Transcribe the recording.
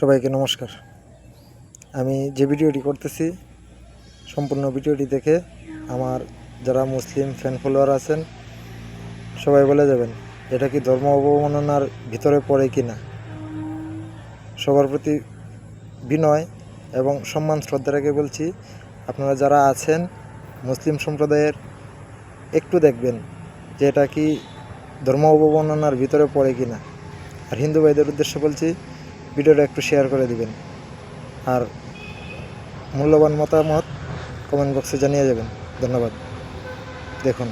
সবাইকে নমস্কার। আমি যে ভিডিওটি করতেছি সম্পূর্ণ ভিডিওটি দেখে আমার যারা মুসলিম ফ্যান ফলোয়ার আছেন সবাই বলে যাবেন এটা কি ধর্ম অবমাননার ভিতরে পড়ে কি না। সবার প্রতি বিনয় এবং সম্মান শ্রদ্ধা রেখে বলছি, আপনারা যারা আছেন মুসলিম সম্প্রদায়ের একটু দেখবেন যে এটা কি ধর্ম অবমাননার ভিতরে পড়ে কি না। আর হিন্দু ভাইদের উদ্দেশ্যে বলছি, ভিডিওটা একটু শেয়ার করে দিবেন আর মূল্যবান মতামত কমেন্ট বক্সে জানিয়ে যাবেন। ধন্যবাদ। দেখুন।